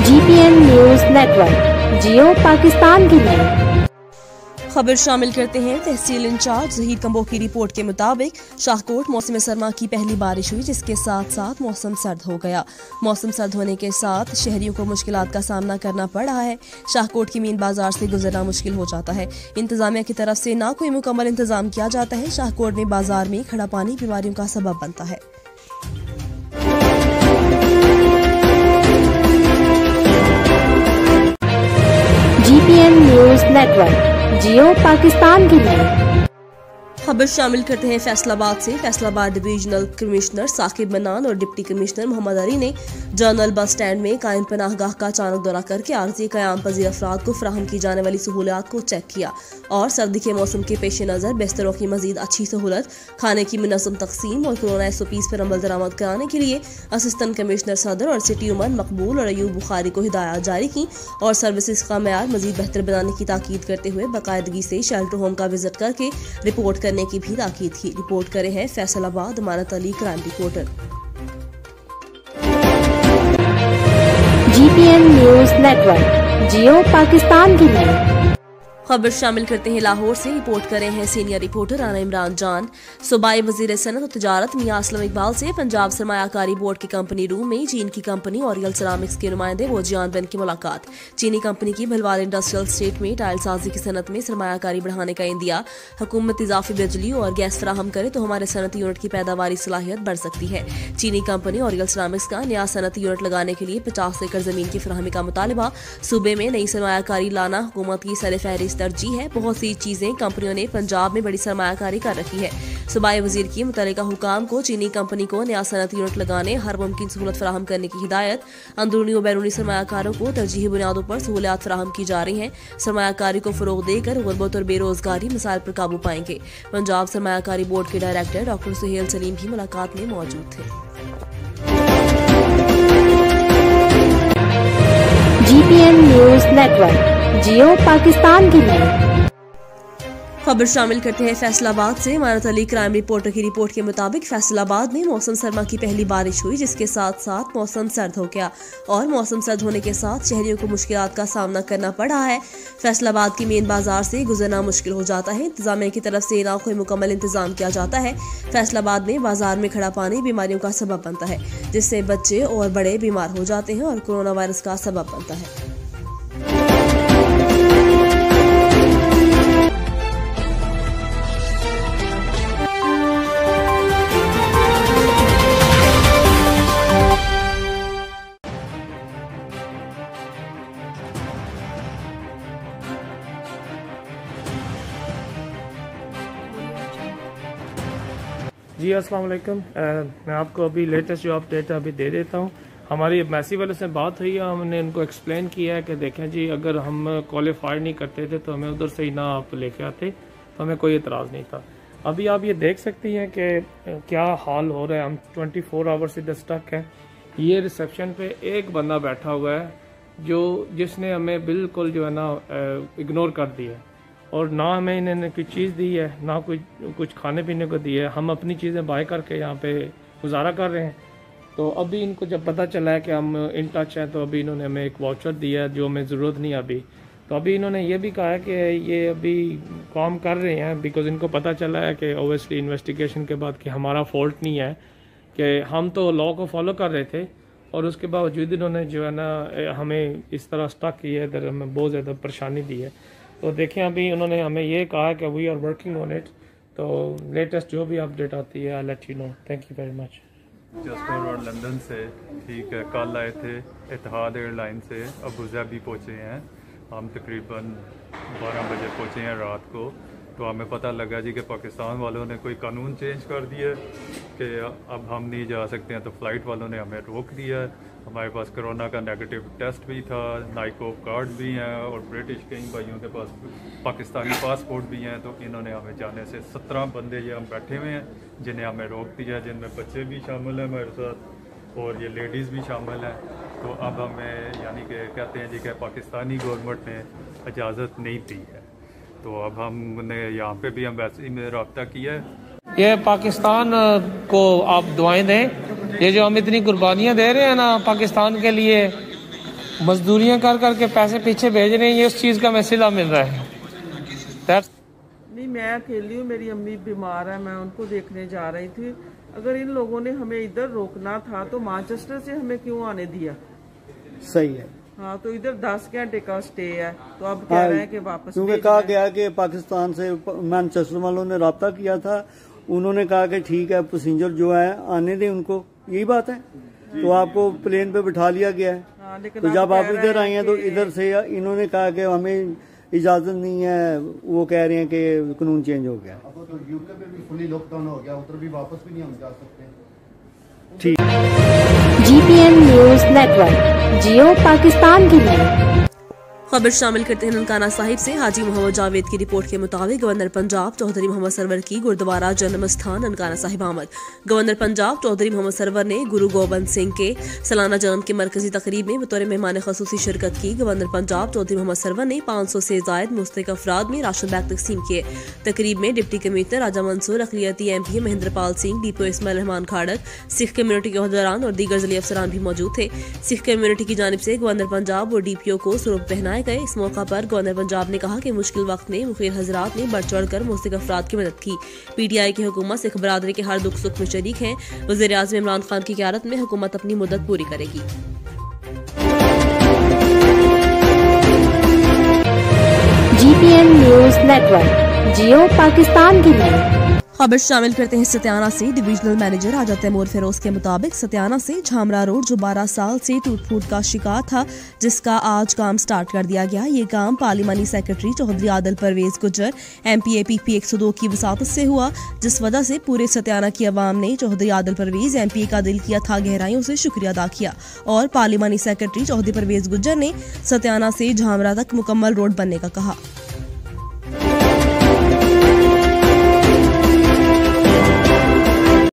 GPN news network, Geo Pakistan के लिए। खबर शामिल करते हैं। तहसील इंचार्ज ज़हीर कंबो की रिपोर्ट के मुताबिक शाहकोट मौसम सरमा की पहली बारिश हुई, जिसके साथ साथ मौसम सर्द हो गया। मौसम सर्द होने के साथ शहरियों को मुश्किलात का सामना करना पड़ रहा है। शाहकोट की मीन बाजार से गुजरना मुश्किल हो जाता है। इंतजामिया की तरफ से ना कोई मुकम्मल इंतजाम किया जाता है। शाहकोट में बाजार में खड़ा पानी बीमारियों का सबब बनता है। GPN news network, Geo Pakistan के लिए। खबर शामिल करते हैं फैसलाबाद से। फैसलाबाद डिवीजनल कमिश्नर साकिब मनान और डिप्टी कमिश्नर मोहम्मद अली ने जनरल बस स्टैंड में कायम पनाहगाह का अचानक दौरा करके आर्जी कयाम पजीर अफराद को फराहम की जाने वाली सहूलियात को चेक किया और सर्दी के मौसम के पेश नज़र बिस्तरों की मजीद अच्छी सहूलत, खाने की मुनज़्ज़म तकसीम और कोरोना SOPs पर अमल दरामद कराने के लिए असिस्टेंट कमिश्नर सदर और सिटी उमर मकबूल और अयूब बुखारी को हिदायत जारी की और सर्विसेज का मयार मजीद बेहतर बनाने की ताकीद करते हुए बाकायदगी से शेल्टर होम का विजिट करके रिपोर्ट करने की भी ताकीद की। रिपोर्ट करे हैं Faisalabad Amanat Ali, crime reporter. GPN news network, Geo Pakistan के लिए। खबर शामिल करते हैं लाहौर से। रिपोर्ट करे हैं सीनियर रिपोर्टर राना इमरान जान। सूबाई वजीर सनत और तजारत मियां असलम इकबाल से पंजाब सरमायाकारी बोर्ड की कंपनी रूम में चीन की कंपनी ओरियल सेरामिक्स के नुमाइंदे वोजियान बिन की मुलाकात। चीनी कंपनी की भलवाल इंडस्ट्रियल स्टेट में टाइल साजी की सनत में सरमायाकारी बढ़ाने का इंदिया। हुकूमत इजाफी बिजली और गैस फराहम करे तो हमारे सनती यूनिट की पैदावारी सलाहियत बढ़ सकती है। चीनी कंपनी ओरियल सेरामिक्स का नया सनती यूनिट लगाने के लिए 50 एकड़ जमीन की फराहमी का मुतालबा। सूबे में नई सरमायाकारी लाना हुकूमत की सरफहरिस्त तरजीह है। बहुत सी चीजें कंपनियों ने पंजाब में बड़ी सरमायाकारी कर रखी है। सूबाई वजीर की मुतल्लिका हुकाम को चीनी कंपनी को नया सनती यूनिट लगाने हर मुमकिन सहूलत फराहम करने की हिदायत। अंदरूनी और बैरूनी सरमायाकारों को तरजीही बुनियादों पर सहूलियात फराहम की जा रही हैं। सरमायाकारी को फरोग देकर गुर्बत और बेरोजगारी मसाइल पर काबू पाएंगे। पंजाब सरमायाकारी बोर्ड के डायरेक्टर डॉक्टर सुहेल सलीम भी मुलाकात में मौजूद थे। GPN news network, Geo Pakistan के लिए। खबर शामिल करते हैं फैसलाबाद से। अमानत अली, क्राइम रिपोर्टर की रिपोर्ट के मुताबिक फैसलाबाद में मौसम सरमा की पहली बारिश हुई, जिसके साथ साथ मौसम सर्द हो गया और मौसम सर्द होने के साथ शहरियों को मुश्किलात का सामना करना पड़ रहा है। फैसलाबाद की मेन बाजार से गुजरना मुश्किल हो जाता है। इंतजामिया की तरफ से ना कोई मुकम्मल इंतजाम किया जाता है। फैसलाबाद में बाजार में खड़ा पानी बीमारियों का सबब बनता है, जिससे बच्चे और बड़े बीमार हो जाते हैं और कोरोना वायरस का सबब बनता है। जी अस्सलाम वालेकुम। मैं आपको अभी लेटेस्ट जो अपडेट अभी दे देता हूँ। हमारी मैसी वाले से बात हुई है, हमने उनको एक्सप्लेन किया है कि देखें जी, अगर हम क्वालिफाई नहीं करते थे तो हमें उधर से ही ना आप लेके आते तो हमें कोई एतराज़ नहीं था। अभी आप ये देख सकती हैं कि क्या हाल हो रहा है। हम 24 आवर्स इधर स्टक हैं। ये रिसेप्शन पे एक बंदा बैठा हुआ है जिसने हमें बिल्कुल जो है ना इग्नोर कर दिया है और ना हमें इन्होंने कोई चीज़ दी है, ना कुछ खाने पीने को दी है। हम अपनी चीज़ें बाय करके यहाँ पे गुजारा कर रहे हैं। तो अभी इनको जब पता चला है कि हम इन टच हैं तो अभी इन्होंने हमें एक वाउचर दिया है जो हमें ज़रूरत नहीं है अभी। तो अभी इन्होंने ये भी कहा है कि ये अभी काम कर रहे हैं, बिकॉज इनको पता चला है कि ओबियसली इन्वेस्टिगेशन के बाद कि हमारा फॉल्ट नहीं है, कि हम तो लॉ को फॉलो कर रहे थे और उसके बावजूद इन्होंने जो है ना हमें इस तरह स्टक किया है, इधर हमें बहुत ज़्यादा परेशानी दी है। तो देखें, अभी उन्होंने हमें ये कहा कि we are working on it. तो लेटेस्ट जो भी अपडेट आती है I let you know. Thank you very much. Just road London से, ठीक है, कल आए थे इत्तेहाद एयरलाइन से, अबू धाबी पहुँचे हैं। हम तकरीबन 12 बजे पहुँचे हैं रात को। तो हमें पता लगा जी कि पाकिस्तान वालों ने कोई कानून चेंज कर दिया कि अब हम नहीं जा सकते हैं। तो फ़्लाइट वालों ने हमें रोक दिया। हमारे पास कोरोना का नेगेटिव टेस्ट भी था, नाइकोव कार्ड भी हैं और ब्रिटिश कई भाइयों के पास पाकिस्तानी पासपोर्ट भी हैं। तो इन्होंने हमें जाने से 17 बंदे ये हम बैठे हुए हैं जिन्हें हमें रोक दिया, जिनमें बच्चे भी शामिल हैं हमारे साथ और ये लेडीज़ भी शामिल हैं। तो अब हमें यानी कि कहते हैं जी कि पाकिस्तानी गवर्नमेंट ने इजाज़त नहीं दी है। तो अब हमने यहाँ पे भी एम्बेसी में रब्ता किया है। ये पाकिस्तान को आप दुआएं दें। ये जो हम इतनी कुर्बानियाँ दे रहे हैं ना पाकिस्तान के लिए, मजदूरियां कर करके पैसे पीछे भेज रहे हैं, ये उस चीज़ का हमें सिला मिल रहा है। नहीं, मैं अकेली हूँ, मेरी अम्मी बीमार है, मैं उनको देखने जा रही थी। अगर इन लोगों ने हमें इधर रोकना था तो मैनचेस्टर से हमें क्यों आने दिया? सही है। हाँ, तो इधर 10 घंटे का स्टे है, तो अब कह रहे हैं कि वापस। क्योंकि कहा गया कि पाकिस्तान से मैनचेस्टर वालों ने रब्ता किया था, उन्होंने कहा कि ठीक है पैसेंजर जो है आने दें उनको, यही बात है। तो आपको प्लेन पे बिठा लिया गया है। हाँ, तो जब आप इधर आए हैं तो इधर से इन्होंने कहा कि हमें इजाजत नहीं है, वो कह रहे हैं कि कानून चेंज हो गया। अब तो यूके में भी फुली लॉकडाउन हो गया, उधर भी वापस भी नहीं हम जा सकते। ठीक। GPN news network, Geo Pakistan के लिए। खबर शामिल करते हैं ननकाना साहिब से। हाजी मोहम्मद जावेद की रिपोर्ट के मुताबिक गवर्नर पंजाब चौधरी मोहम्मद सरवर की गुरुद्वारा जन्म स्थान ननकाना साहिब आमद। गवर्नर पंजाब चौधरी मोहम्मद सरवर ने गुरु गोबिंद सिंह के सालाना जन्म की मरकजी तकरीब में बतौर मेहमान खसूसी शिरकत की। गवर्नर पंजाब चौधरी मोहम्मद सरवर ने 500 से जायद मुस्तहिक अफराद में राशन बैग तकसीम किए। तकरीब में डिप्टी कमिश्नर राजा Mansoor, अकलियती MP Mahendra Pal Singh, depot Ismail Rahman खाड़क, Sikh community के अहदेदारान और दीगर ज़िली अफसरान भी मौजूद थे। सिख कम्युनिटी की जानिब से गवर्नर पंजाब और DPO को सुरूख पहनाए गए। इस मौका पर गवर्नर पंजाब ने कहा कि मुश्किल वक्त में मुखिर हजरात ने बढ़ चढ़ कर मुस्तहिक अफराद की मदद की। PTI की हुकूमत सिख बरादरी के हर दुख सुख में शरीक है। वज़ीर आज़म इमरान खान की क़यादत में हुकूमत अपनी मुद्दत पूरी करेगी। GPN news network, Geo Pakistan के लिए। खबर शामिल करते हैं सत्याना से। डिविजनल मैनेजर आजा तैमूर फिरोज के मुताबिक सत्याना से झामरा रोड जो 12 साल से टूट फूट का शिकार था, जिसका आज काम स्टार्ट कर दिया गया। ये काम पार्लिमानी सेक्रेटरी चौधरी आदिल परवेज गुजर MPAPP 102 की वसातत से हुआ, जिस वजह से पूरे सत्याना की आवाम ने चौधरी आदिल परवेज MPA का दिल किया था गहराइयों से शुक्रिया अदा किया और पार्लिमानी सेक्रेटरी चौधरी परवेज गुजर ने सत्याना से झामरा तक मुकम्मल रोड बनने का कहा।